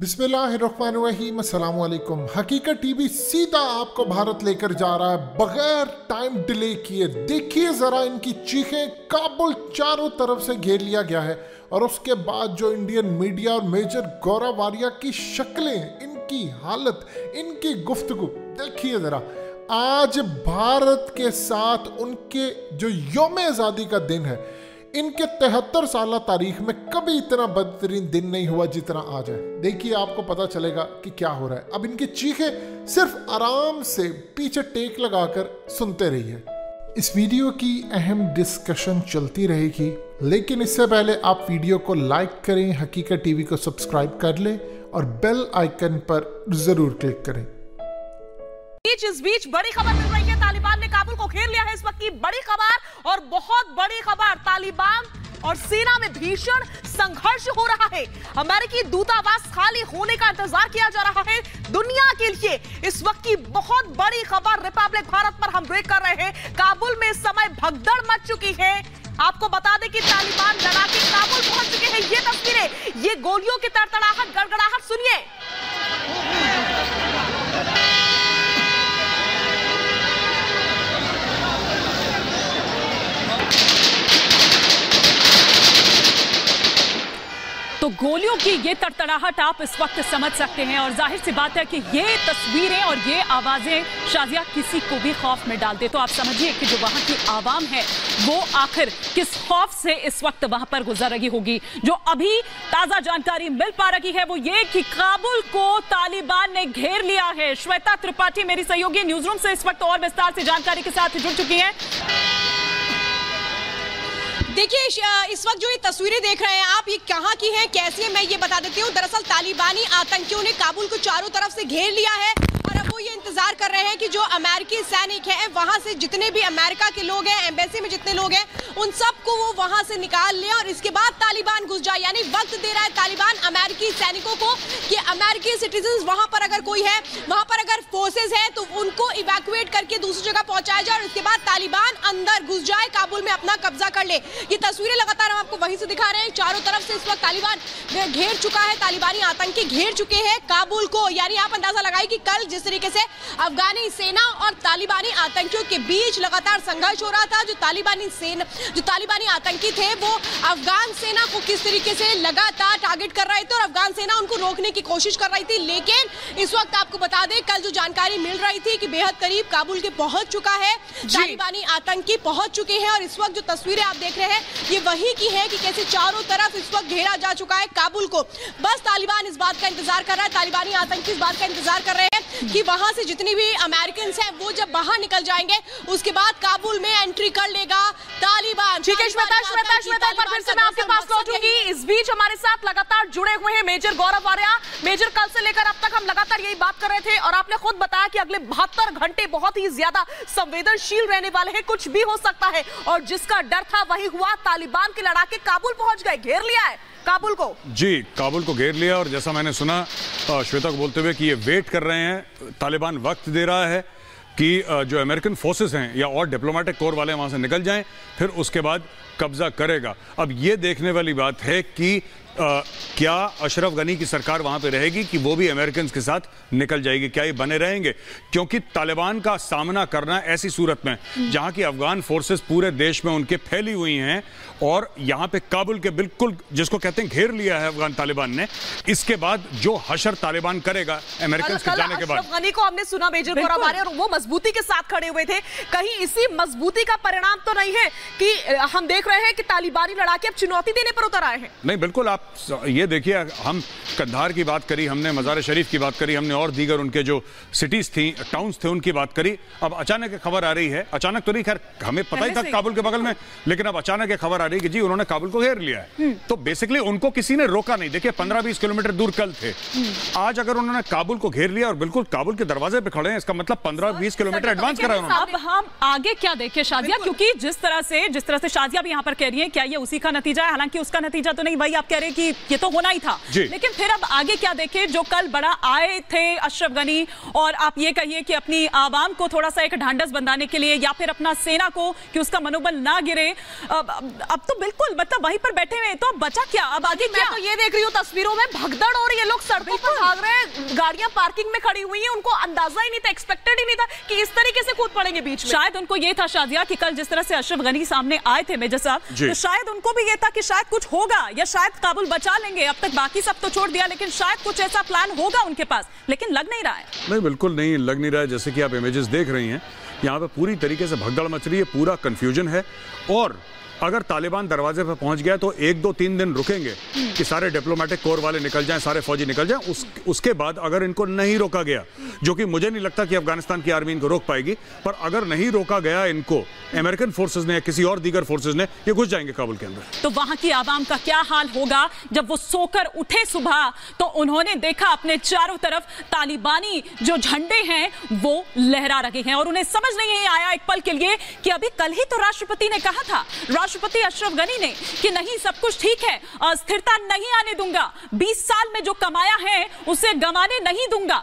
बिस्मिल्लाहिर्रहमानिर्रहीम, अस्सलाम वालेकुम। हकीकत टीवी सीधा आपको भारत लेकर जा रहा है बगैर टाइम डिले किए। देखिए जरा इनकी चीखें, काबुल चारों तरफ से घेर लिया गया है और उसके बाद जो इंडियन मीडिया और मेजर गौरव वारिया की शक्लें, इनकी हालत, इनकी गुफ्तगू देखिए जरा। आज भारत के साथ उनके जो यौम आज़ादी का दिन है, इनके 73 साल तारीख में कभी इतना बदतरीन दिन नहीं हुआ जितना आज है। देखिए आपको पता चलेगा कि क्या हो रहा है। अब इनकी चीखें सिर्फ आराम से पीछे टेक लगाकर सुनते रहिए। इस वीडियो की अहम डिस्कशन चलती रहेगी, लेकिन इससे पहले आप वीडियो को लाइक करें, हकीकत टीवी को सब्सक्राइब कर लें और बेल आइकन पर जरूर क्लिक करें। इस बीच बड़ी खबर मिल रही है, तालिबान ने काबुल को घेर लिया है। इस वक्त की बड़ी खबर और बहुत बड़ी खबर, तालिबान और सेना में भीषण संघर्ष हो रहा है। अमेरिकी दूतावास खाली होने का इंतजार किया जा रहा है दुनिया के लिए। इस वक्त की बहुत बड़ी खबर रिपब्लिक भारत पर हम ब्रेक कर रहे हैं। काबुल में इस समय भगदड़ मच चुकी है। आपको बता दें कि तालिबान लड़ाके काबुल पहुंच चुके हैं। ये तस्वीरें, ये गोलियों की तड़तड़ाहट, गड़गड़ाहट सुनिए। तो गोलियों की ये तड़तड़ाहट आप इस वक्त समझ सकते हैं और जाहिर सी बात है कि ये तस्वीरें और ये आवाजें शाजिया किसी को भी खौफ में डाल दे। तो आप समझिए कि जो वहां की आवाम है वो आखिर किस खौफ से इस वक्त वहां पर गुजर रही होगी। जो अभी ताजा जानकारी मिल पा रही है वो ये कि काबुल को तालिबान ने घेर लिया है। श्वेता त्रिपाठी मेरी सहयोगी न्यूज रूम से इस वक्त और विस्तार से जानकारी के साथ जुड़ चुकी है। देखिए इस वक्त जो ये तस्वीरें देख रहे हैं आप, ये कहाँ की हैं, कैसी है, मैं ये बता देती हूँ। दरअसल तालिबानी आतंकियों ने काबुल को चारों तरफ से घेर लिया है और अब वो ये इंतजार कर रहे हैं कि जो अमेरिकी सैनिक हैं, वहां से जितने भी अमेरिका के लोग हैं, एम्बेसी में जितने लोग हैं, उन सबको वो वहां से निकाल ले और इसके बाद तालिबान घुस जाए। यानी वक्त दे रहा है तालिबान अमेरिकी सैनिकों को कि अमेरिकी सिटीजन वहां पर अगर कोई है, वहां पर अगर फोर्सेज है तो उनको इवैक्यूएट करके दूसरी जगह पहुंचाया जाए और इसके बाद तालिबान अंदर घुस जाए, काबुल में अपना कब्जा कर ले। ये तस्वीरें लगातार हम आपको वहीं से दिखा रहे हैं। चारों तरफ से इस वक्त तालिबान घेर चुका है, तालिबानी आतंकी घेर चुके हैं काबुल को। यानी आप अंदाजा लगाइए कि कल जिस तरीके से अफगानी सेना और तालिबानी आतंकियों के बीच लगातार संघर्ष हो रहा था, जो तालिबानी आतंकी थे वो अफगान सेना को किस तरीके से लगातार टारगेट कर रहे थे और अफगान सेना उनको रोकने की कोशिश कर रही थी। लेकिन इस वक्त आपको बता दें, कल जो जानकारी मिल रही थी कि बेहद करीब काबुल के पहुंच चुका है, तालिबानी आतंकी पहुंच चुके हैं और इस वक्त जो तस्वीरें आप देख रहे हैं ये वही की है कि कैसे चारों तरफ इस वक्त घेरा जा चुका है काबुल को। बस तालिबान इस बात का इंतजार कर रहा है, तालिबानी आतंकी इस बात का इंतजार कर रहे हैं कि वहां से जितनी भी अमेरिकन हैं वो जब बाहर निकल जाएंगे उसके बाद काबुल में एंट्री कर लेगा तालिबान। ठीक है श्वेता, एक बार फिर से मैं आपके पास लौटूंगी। इस बीच हमारे साथ लगातार जुड़े हुए हैं मेजर गौरव वारिया। मेजर, कल से लेकर अब तक हम लगातार यही बात कर रहे थे और आपने खुद बताया कि अगले 72 घंटे बहुत ही ज्यादा संवेदनशील रहने वाले हैं, कुछ भी हो सकता है और जिसका डर था वही हुआ। तालिबान के लड़ाके काबुल पहुंच गए, घेर लिया है काबुल को। जी, काबुल को घेर लिया और जैसा मैंने सुना श्वेता को बोलते हुए कि ये वेट कर रहे हैं, तालिबान वक्त दे रहा है कि जो अमेरिकन फोर्सेस हैं या और डिप्लोमेटिक कोर वाले वहां से निकल जाएं, फिर उसके बाद कब्जा करेगा। अब ये देखने वाली बात है कि क्या अशरफ गनी की सरकार वहां पे रहेगी कि वो भी अमेरिकन के साथ निकल जाएगी, क्या ये बने रहेंगे? क्योंकि तालिबान का सामना करना ऐसी सूरत में जहां की अफगान फोर्सेस पूरे देश में उनके फैली हुई हैं और यहां पे काबुल के बिल्कुल जिसको कहते हैं घेर लिया है अफगान तालिबान ने, इसके बाद जो हशर तालिबान करेगा अमेरिकन के जाने के बाद। अशरफ गनी को हमने सुना मेजर गौरव वारिया और वो मजबूती के साथ खड़े हुए थे। कहीं इसी मजबूती का परिणाम तो नहीं है कि हम देख रहे हैं कि तालिबानी लड़ाके अब चुनौती देने पर उतर आए हैं? नहीं, बिल्कुल। आप ये देखिए, हम कंधार की बात करी, हमने मज़ार शरीफ की बात करी, हमने और दीगर उनके जो सिटीज थी, टाउन्स थे, उनकी बात करी। अब अचानक खबर आ रही है, अचानक तो नहीं, खैर हमें पता ही था काबुल के बगल में, लेकिन अब अचानक खबर आ रही है कि जी उन्होंने काबुल को घेर लिया है। तो बेसिकली उनको किसी ने रोका नहीं। देखिए 15-20 किलोमीटर दूर कल थे, आज अगर उन्होंने काबुल को घेर लिया और बिल्कुल काबुल के दरवाजे पे खड़े हैं, इसका मतलब 15-20 किलोमीटर एडवांस करा उन्होंने। अब हम आगे क्या देखें शाजिया, क्योंकि जिस तरह से शाजिया भी यहाँ पर कह रही है, क्या ये उसी का नतीजा है? हालांकि उसका नतीजा तो नहीं, वही आप कह रहे हैं कि ये तो होना ही था। लेकिन फिर अब आगे क्या देखे, जो कल बड़ा आए थे अशरफ गनी, और आप ये कहिए कि अपनी आवाम को थोड़ा सा एक ढांढस बंधाने के लिए, या फिर अपना सेना को कि उसका मनोबल ना गिरे, अब तो बिल्कुल मतलब वहीं पर बैठे हुए, तो अब बचा क्या, अब आगे क्या? मैं तो ये देख रही हूँ तस्वीरों में भगदड़ और ये लोग सड़कों पर भाग रहे हैं, गाड़ियां पार्किंग में खड़ी हुई हैं, उनको अंदाजा ही नहीं था, एक्सपेक्टेड ही नहीं था कि इस तरीके से कूद पड़ेंगे बीच में। शायद उनको ये था शादिया कि कल जिस तरह से अशरफ गनी सामने आए थे मेजर साहब, तो शायद उनको भी ये था कि शायद कुछ होगा या शायद काबुल बचा लेंगे। अब तक बाकी सब तो छोड़ दिया, लेकिन शायद कुछ ऐसा प्लान होगा उनके पास, लेकिन लग नहीं रहा है। नहीं, बिल्कुल नहीं लग नहीं रहा है। जैसे कि आप इमेजेस देख रही हैं, यहाँ पे पूरी तरीके से भगदड़ मच रही है, पूरा कंफ्यूजन है। और अगर तालिबान दरवाजे पर पहुंच गया तो 1-2-3 दिन रुकेंगे कि सारे डिप्लोमेटिक कोर वाले निकल जाएं, सारे फौजी निकल जाएं। उसके बाद अगर इनको नहीं रोका गया, जो कि मुझे नहीं लगता कि अफगानिस्तान की आर्मी इनको रोक पाएगी, पर अगर नहीं रोका गया इनको अमेरिकन फोर्सेस ने या किसी और दीगर फोर्सेस ने, ये घुस जाएंगे काबुल के अंदर। तो वहां की आवाम का क्या हाल होगा जब वो सोकर उठे सुबह, तो उन्होंने देखा अपने चारों तरफ तालिबानी जो झंडे हैं वो लहरा रहे हैं, और उन्हें समझ नहीं आया एक पल के लिए कि अभी कल ही तो राष्ट्रपति ने कहा था, राष्ट्रपति अशरफ गनी ने, कि नहीं सब कुछ ठीक है, अस्थिरता नहीं आने दूंगा, 20 साल में जो कमाया है उसे गंवाने नहीं दूंगा।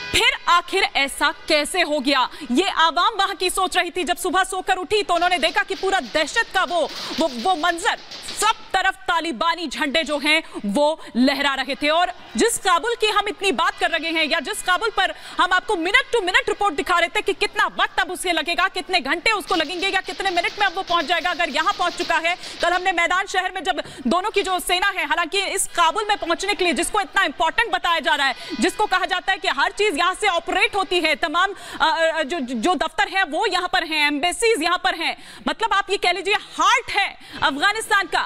फिर आखिर ऐसा कैसे हो गया, ये आवाम वहां की सोच रही थी। जब सुबह सोकर उठी तो उन्होंने देखा कि पूरा दहशत का वो मंजर, सब तरफ तालिबानी झंडे जो हैं वो लहरा रहे थे। और जिस काबुल की हम इतनी बात कर रहे हैं, या जिस काबुल पर हम आपको मिनट टू मिनट रिपोर्ट दिखा रहे थे कि कितना वक्त अब उसे लगेगा, कितने घंटे उसको लगेंगे, या कितने मिनट में अब वो पहुंच जाएगा, अगर यहां पहुंच चुका है। कल हमने मैदान शहर में जब दोनों की जो सेना है, हालांकि इस काबुल में पहुंचने के लिए जिसको इतना इंपॉर्टेंट बताया जा रहा है, जिसको कहा जाता है कि हर चीज यहां से ऑपरेट होती है, तमाम जो दफ्तर है वो यहां पर हैं, एम्बेसीज यहां पर हैं, मतलब आप ये कह लीजिए हार्ट है अफगानिस्तान का।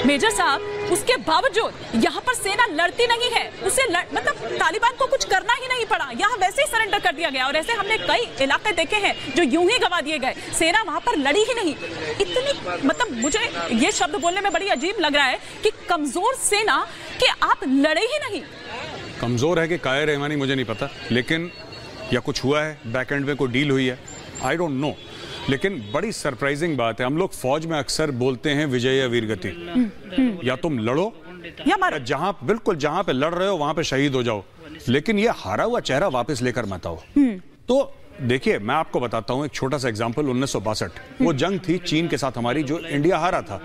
मेजर साहब, उसके बावजूद यहां पर सेना लड़ती नहीं है, उसे मतलब तालिबान को कुछ करना ही नहीं पड़ा, यहां वैसे ही सरेंडर कर दिया गया। और ऐसे हमने कई इलाके देखे हैं जो यूं ही गंवा दिए गए, सेना वहां पर लड़ी ही नहीं। इतनी मतलब मुझे ये शब्द बोलने में बड़ी अजीब लग रहा है कि कमजोर सेना कि आप लड़े ही नहीं। कमजोर है कि कायर है मानी मुझे नहीं पता, लेकिन या कुछ हुआ है, बैक एंड में कोई डील हुई है, आई डोंट नो। लेकिन बड़ी सरप्राइजिंग बात है, हम लोग फौज में अक्सर बोलते हैं विजय या वीरगति, या तुम लड़ो या मारो, जहां पे लड़ रहे हो वहां पे शहीद हो जाओ, लेकिन ये हारा हुआ चेहरा वापस लेकर मत आओ। तो देखिए, मैं आपको बताता हूं एक छोटा सा एग्जांपल। 1962 वो जंग थी चीन के साथ हमारी, जो इंडिया हारा था,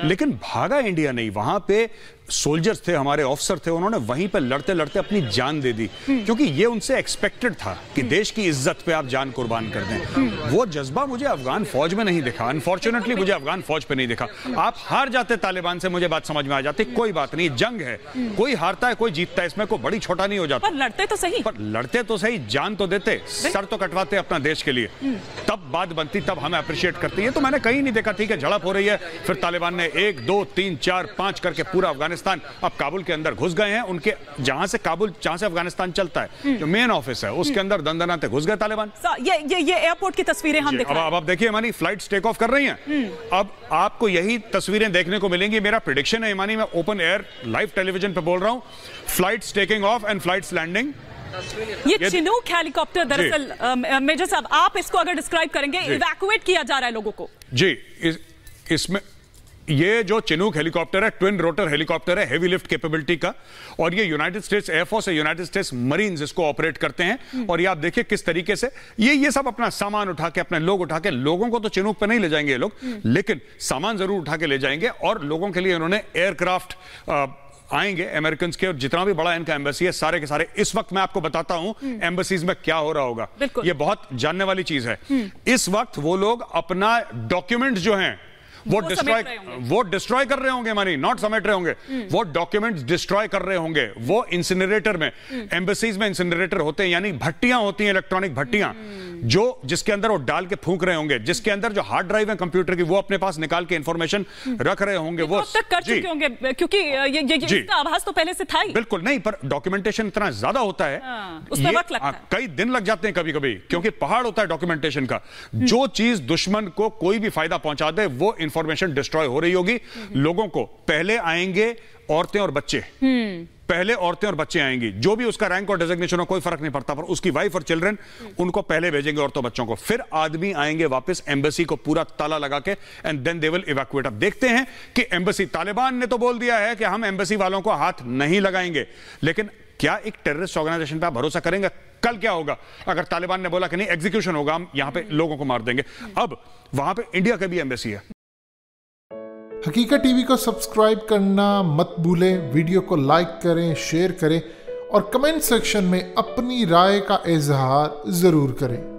लेकिन भागा इंडिया नहीं। वहां पे सोल्जर्स थे, हमारे ऑफिसर थे, उन्होंने वहीं पे लड़ते लड़ते अपनी जान दे दी, क्योंकि ये उनसे एक्सपेक्टेड था कि देश की इज्जत पे आप जान कुर्बान कर दें। वो जज्बा मुझे अफगान फौज में नहीं दिखा, अनफॉर्चुनेटली मुझे अफगान फौज पे नहीं दिखा। आप हार जाते तालिबान से, मुझे बात समझ में आ जाती, कोई बात नहीं, जंग है, कोई हारता है कोई जीतता है, इसमें कोई बड़ी छोटा नहीं हो जाता। पर लड़ते तो सही, जान तो देते, सर तो कटवाते अपना देश के लिए, तब बात बनती, तब हमें अप्रिशिएट करती है। तो मैंने कहीं नहीं देखा, ठीक है झड़प हो रही है, फिर तालिबान ने 1 2 3 4 5 करके पूरा अफगानिस्तान अब काबुल के अंदर घुस गए हैं। उनके जहां से अफगानिस्तान चलता है, जो मेन ऑफिस है, उसके अंदर दंदनाते घुस गए तालिबान। ये एयरपोर्ट की तस्वीरें हम देख रहे हैं। अब देखिए मानी, फ्लाइट्स टेक ऑफ कर रही हैं। अब आपको यही तस्वीरें देखने को मिलेंगी। मेरा प्रेडिक्शन है मानी, मैं ओपन एयर लाइव टेलीविजन पे बोल रहा हूं, flights taking off and flights landing. ये चिनूक हेलीकॉप्टर दरअसल मेजर साहब, आप इसको अगर डिस्क्राइब करेंगे, इवैक्यूएट किया जा रहा है लोगों को। जी, इसमें ये जो चिनूक हेलीकॉप्टर है, ट्विन रोटर हेलीकॉप्टर है, हेवी लिफ्ट कैपेबिलिटी का, और ये यूनाइटेड स्टेट्स एयरफोर्स है, यूनाइटेड स्टेट्स मरीन्स इसको ऑपरेट करते हैं। और ये आप देखिए किस तरीके से ये सब अपना सामान उठा के, अपने लोग उठा के, लोगों को तो चिनूक पे नहीं ले जाएंगे ये लोग, लेकिन सामान जरूर उठा के ले जाएंगे। और लोगों के लिए उन्होंने एयरक्राफ्ट आएंगे अमेरिकन के, और जितना भी बड़ा इनका एम्बेसी है, सारे के सारे। इस वक्त मैं आपको बताता हूं एम्बेसीज में क्या हो रहा होगा, ये बहुत जानने वाली चीज है। इस वक्त वो लोग अपना डॉक्यूमेंट जो हैं वो डिस्ट्रॉय कर रहे होंगे, मानी नॉट समेट रहे होंगे, वो डॉक्यूमेंट्स डिस्ट्रॉय कर रहे होंगे। वो इंसिनरेटर में, एम्बेसीज में इंसिनरेटर होते हैं, यानी भट्टियां होती हैं, इलेक्ट्रॉनिक भट्टियां, जो जिसके अंदर वो डाल के फूंक रहे होंगे, जिसके अंदर जो हार्ड ड्राइव है कंप्यूटर की, वो अपने पास निकाल के इंफॉर्मेशन रख रहे होंगे। वो तक कर चुके होंगे, क्योंकि ये इसका आभास तो पहले से था ही। बिल्कुल नहीं, पर डॉक्यूमेंटेशन इतना ज्यादा होता है, उसमें वक्त लगता है, कई दिन लग जाते हैं कभी कभी, क्योंकि पहाड़ होता है डॉक्यूमेंटेशन का। जो चीज दुश्मन को कोई भी फायदा पहुंचा दे, वो इंफॉर्मेशन डिस्ट्रॉय हो रही होगी। लोगों को पहले आएंगे औरतें और बच्चे, पहले औरतें और बच्चे आएंगी, जो भी उसका रैंक और डेजिग्नेशन हो कोई फर्क नहीं पड़ता, पर उसकी वाइफ और चिल्ड्रन उनको पहले भेजेंगे, औरतों बच्चों को, फिर आदमी आएंगे वापस एम्बेसी को पूरा ताला लगा के, and then they will evacuate. अब देखते हैं कि एम्बेसी, तालिबान ने तो बोल दिया है कि हम एम्बेसी वालों को हाथ नहीं लगाएंगे, लेकिन क्या एक टेररिस्ट ऑर्गेनाइजेशन पे आप भरोसा करेंगे? कल क्या होगा अगर तालिबान ने बोला कि नहीं एग्जीक्यूशन होगा, हम यहां पे लोगों को मार देंगे? अब वहां पे इंडिया का भी एम्बेसी है। हकीकत टीवी को सब्सक्राइब करना मत भूलें, वीडियो को लाइक करें, शेयर करें और कमेंट सेक्शन में अपनी राय का इजहार जरूर करें।